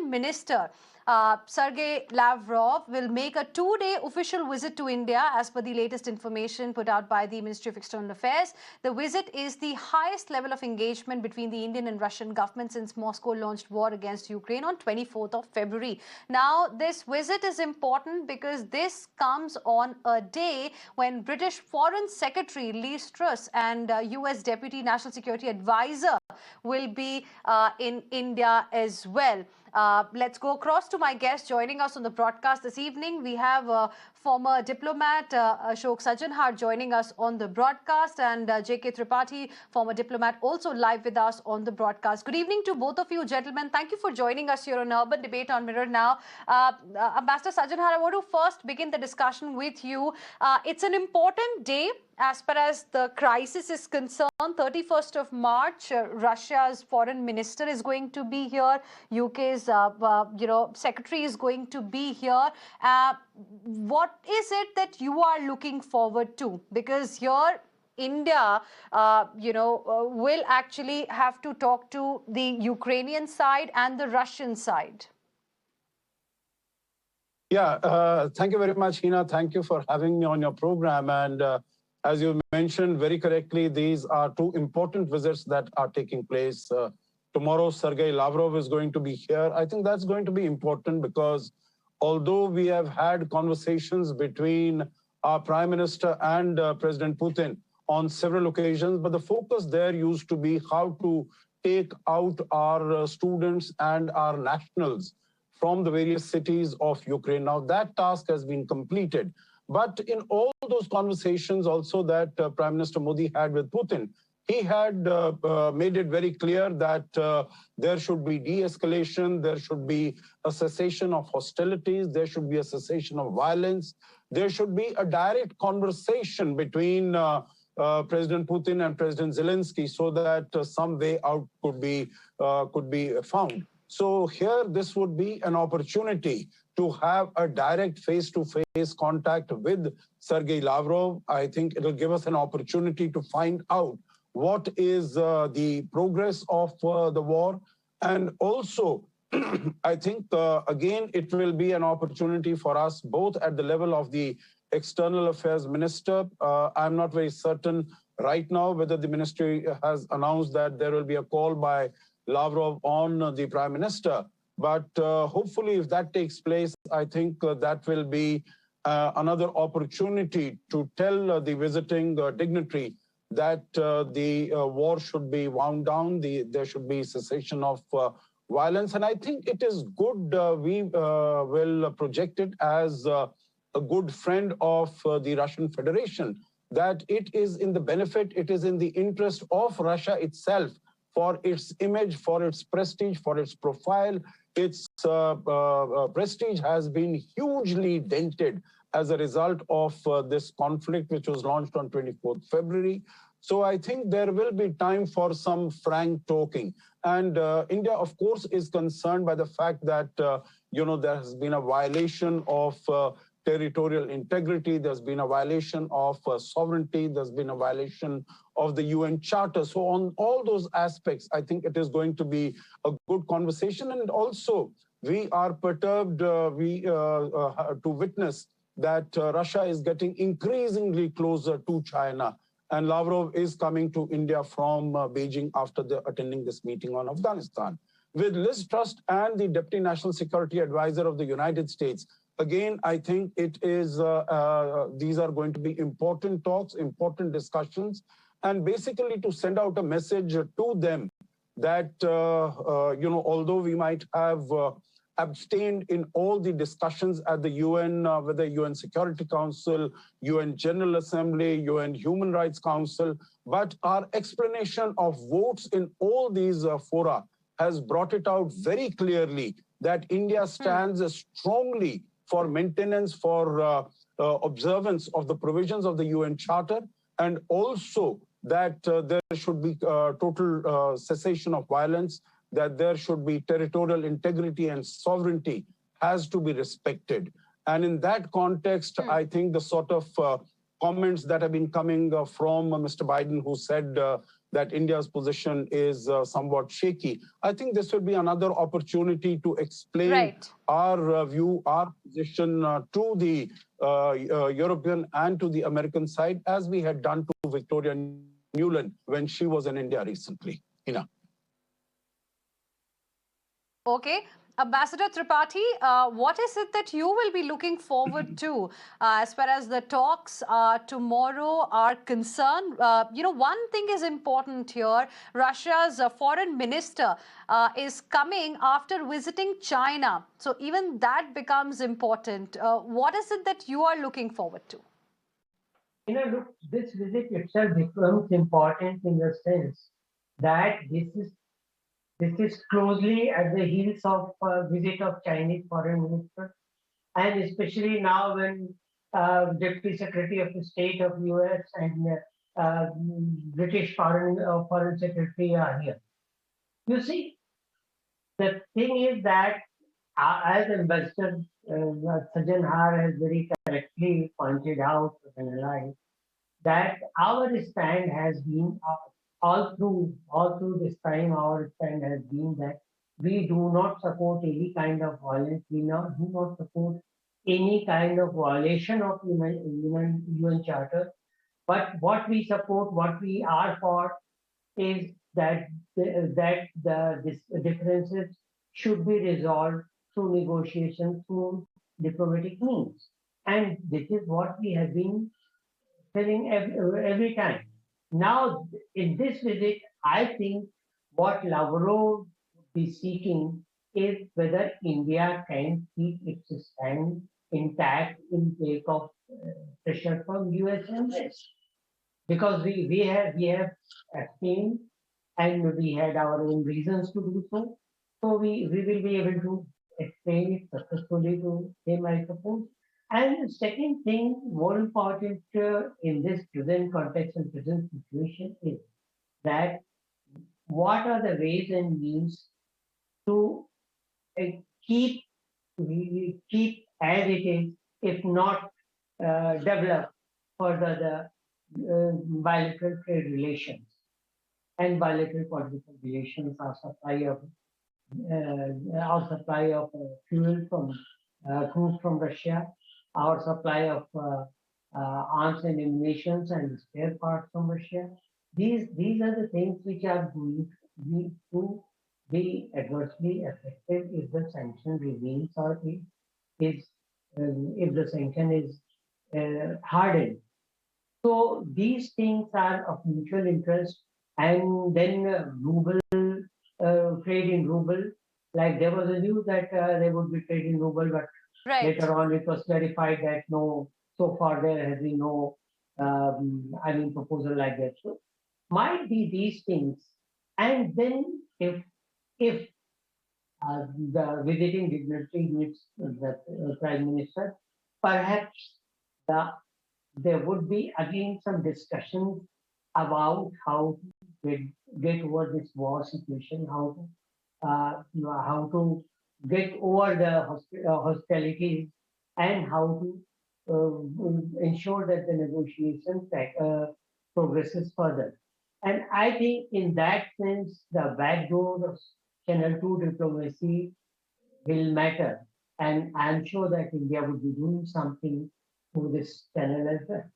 Prime Minister Sergey Lavrov will make a two-day official visit to India as per the latest information put out by the Ministry of External Affairs. The visit is the highest level of engagement between the Indian and Russian government since Moscow launched war against Ukraine on 24th of February. Now, this visit is important because this comes on a day when British Foreign Secretary Liz Truss and US Deputy National Security Advisor will be in India as well. Let's go across to my guest joining us on the broadcast this evening. We have former diplomat Ashok Sajjanhar joining us on the broadcast, and J.K. Tripathi, former diplomat, also live with us on the broadcast. Good evening to both of you, gentlemen. Thank you for joining us here on Urban Debate on Mirror Now. Ambassador Sajjanhar, I want to first begin the discussion with you. It's an important day as far as the crisis is concerned. 31st of March, Russia's foreign minister is going to be here. UK's secretary is going to be here. What is it that you are looking forward to? Because here India, will actually have to talk to the Ukrainian side and the Russian side. Yeah, thank you very much, Hina. Thank you for having me on your program. And as you mentioned very correctly, these are two important visits that are taking place. Tomorrow, Sergey Lavrov is going to be here. I think that's going to be important because although we have had conversations between our Prime Minister and President Putin on several occasions, but the focus there used to be how to take out our students and our nationals from the various cities of Ukraine. Now, that task has been completed. But in all those conversations also that Prime Minister Modi had with Putin, he had made it very clear that there should be de-escalation, there should be a cessation of hostilities, there should be a cessation of violence, there should be a direct conversation between President Putin and President Zelensky so that some way out could be found. So here, this would be an opportunity to have a direct face-to-face contact with Sergey Lavrov. I think it will give us an opportunity to find out what is the progress of the war. And also, I think, again, it will be an opportunity for us both at the level of the External Affairs Minister. I'm not very certain right now whether the ministry has announced that there will be a call by Lavrov on the Prime Minister. But hopefully, if that takes place, I think that will be another opportunity to tell the visiting dignitary that the war should be wound down, there should be cessation of violence. And I think it is good we will project it as a good friend of the Russian Federation, that it is in the benefit, it is in the interest of Russia itself, for its image, for its prestige, for its profile. Its prestige has been hugely dented as a result of this conflict, which was launched on 24th February. So I think there will be time for some frank talking. And India, of course, is concerned by the fact that, there has been a violation of territorial integrity, there's been a violation of sovereignty, there's been a violation of the UN Charter. So on all those aspects, I think it is going to be a good conversation. And also, we are perturbed to witness that Russia is getting increasingly closer to China. And Lavrov is coming to India from Beijing after attending this meeting on Afghanistan. With Liz Truss and the Deputy National Security Advisor of the United States, again, I think it is these are going to be important talks, important discussions, and basically to send out a message to them that, although we might have abstained in all the discussions at the UN, whether UN Security Council, UN General Assembly, UN Human Rights Council, but our explanation of votes in all these fora has brought it out very clearly that India stands strongly for maintenance, for observance of the provisions of the UN Charter, and also that there should be total cessation of violence, that there should be territorial integrity and sovereignty has to be respected. And in that context, I think the sort of comments that have been coming from Mr. Biden, who said that India's position is somewhat shaky. I think this would be another opportunity to explain our view, our position to the European and to the American side, as we had done to Victoria Nuland when she was in India recently. Okay. Ambassador Tripathi, what is it that you will be looking forward to as far as the talks tomorrow are concerned? One thing is important here. Russia's foreign minister is coming after visiting China. So even that becomes important. What is it that you are looking forward to? Look, this visit itself becomes important in the sense that this is closely at the heels of visit of Chinese foreign minister, and especially now when Deputy Secretary of State of US and British foreign secretary are here. You see, the thing is that as Ambassador Sajanhar has very correctly pointed out and analyzed, that our stand has been all through this time, our stand has been that we do not support any kind of violence. We do not support any kind of violation of UN Charter. But what we support, what we are for, is that the differences should be resolved through negotiation, through diplomatic means. And this is what we have been telling every time. Now, in this visit, I think what Lavrov is seeking is whether India can keep its stand intact in sake of pressure from US and West. Because we have abstained and we had our own reasons to do so. So we will be able to explain it successfully to him, I suppose. And the second thing, more important in this present context and present situation, is that what are the ways and means to keep as it is, if not develop further the bilateral trade relations and bilateral political relations, our supply of fuel from crude from Russia, our supply of arms and ammunition and spare parts from Russia. These are the things which are going to be adversely affected if the sanction remains or if the sanction is hardened. So these things are of mutual interest, and then ruble trade in ruble. Like there was a news that they would be trading ruble, but later on it was clarified that no, so far there has been no proposal like that. So might be these things, and then if the visiting dignitary meets the Prime Minister, perhaps there would be again some discussions about how to get over this war situation, how to get over the hostilities, and how to ensure that the negotiation progresses further. And I think in that sense, the backdoor of Channel 2 diplomacy will matter. And I'm sure that India would be doing something through this channel as well.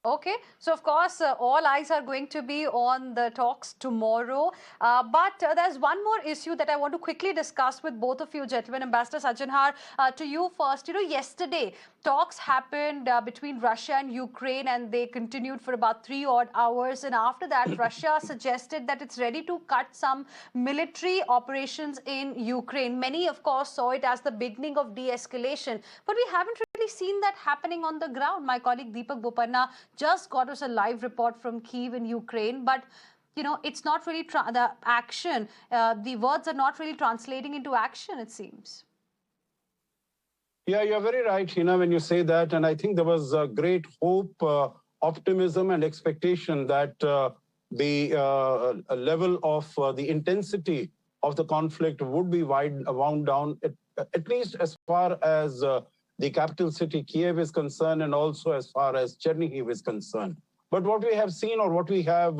Okay, so of course, all eyes are going to be on the talks tomorrow. But there's one more issue that I want to quickly discuss with both of you, gentlemen. Ambassador Sajanhar, to you first. Yesterday, talks happened between Russia and Ukraine, and they continued for about 3 odd hours. And after that, Russia suggested that it's ready to cut some military operations in Ukraine. Many, of course, saw it as the beginning of de-escalation. But we haven't really seen that happening on the ground. My colleague Deepak Bopanna just got us a live report from Kyiv in Ukraine, but it's not really the action. The words are not really translating into action, it seems. Yeah, you're very right, Hina, when you say that. And I think there was great hope, optimism, and expectation that the level of the intensity of the conflict would be wound down, at least as far as the capital city Kiev is concerned, and also as far as Chernihiv is concerned. But what we have seen or what we have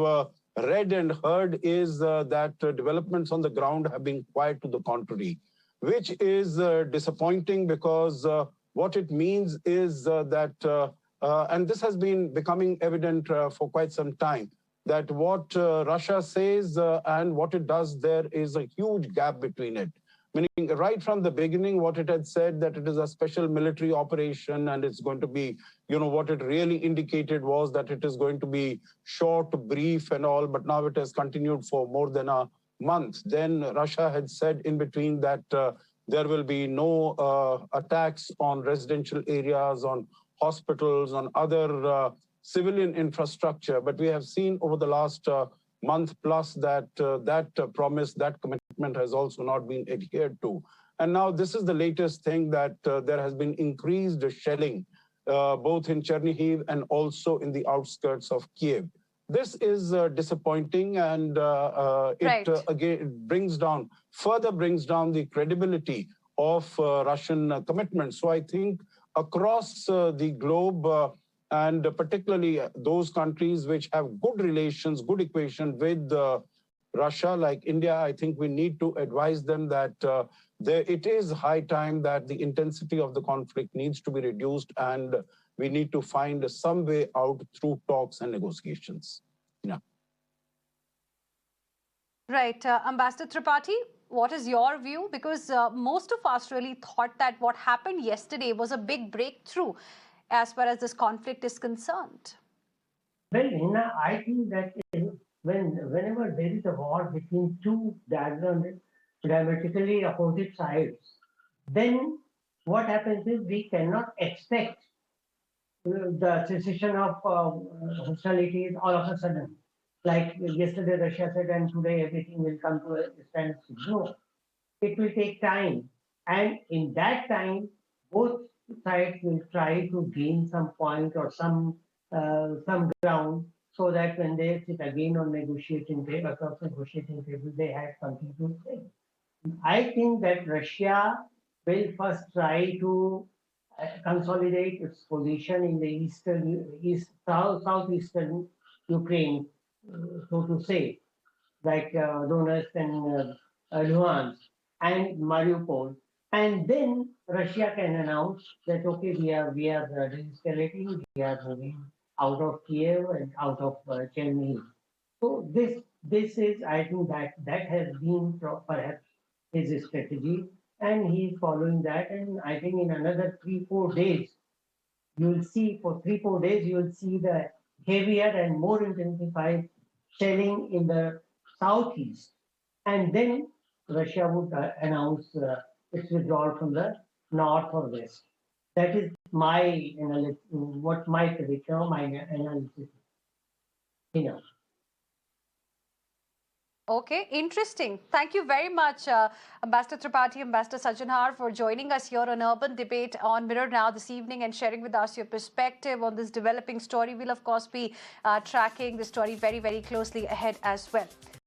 read and heard is that developments on the ground have been quite to the contrary, which is disappointing because what it means is that, and this has been becoming evident for quite some time, that what Russia says and what it does, there is a huge gap between it. Meaning right from the beginning, what it had said that it is a special military operation and it's going to be, what it really indicated was that it is going to be short, brief and all, but now it has continued for more than a month. Then Russia had said in between that there will be no attacks on residential areas, on hospitals, on other civilian infrastructure. But we have seen over the last month plus that that promise, that commitment has also not been adhered to. And now this is the latest thing that there has been increased shelling both in Chernihiv and also in the outskirts of Kiev. This is disappointing, and it again further brings down the credibility of Russian commitments. So I think across the globe, and particularly those countries which have good relations, good equation with Russia, like India, I think we need to advise them that it is high time that the intensity of the conflict needs to be reduced, and we need to find some way out through talks and negotiations. Yeah. Right. Ambassador Tripathi, what is your view? Because most of us really thought that what happened yesterday was a big breakthrough as far as this conflict is concerned. Well, Hina, I think that whenever there is a war between two diametrically opposite sides, then what happens is we cannot expect the cessation of hostilities all of a sudden. Like yesterday Russia said, and today everything will come to a standstill. No, it will take time. And in that time, both sides will try to gain some point or some ground, so that when they sit again on negotiating table, across negotiating table, they have something to say. I think that Russia will first try to consolidate its position in the southeastern Ukraine, so to say, like Donetsk and Luhansk and Mariupol. And then Russia can announce that, okay, we are de-escalating, we are moving out of Kiev and out of Chernihiv. So this is, I think that has been perhaps his strategy, and he is following that. And I think in another 3-4 days, you will see, for 3-4 days, you will see the heavier and more intensified shelling in the southeast. And then Russia would announce its withdrawal from the north or west. That is my analysis, what my prediction or my analysis is. Okay, interesting. Thank you very much, Ambassador Tripathi, Ambassador Sajjanhar, for joining us here on Urban Debate on Mirror Now this evening and sharing with us your perspective on this developing story. We'll, of course, be tracking the story very, very closely ahead as well.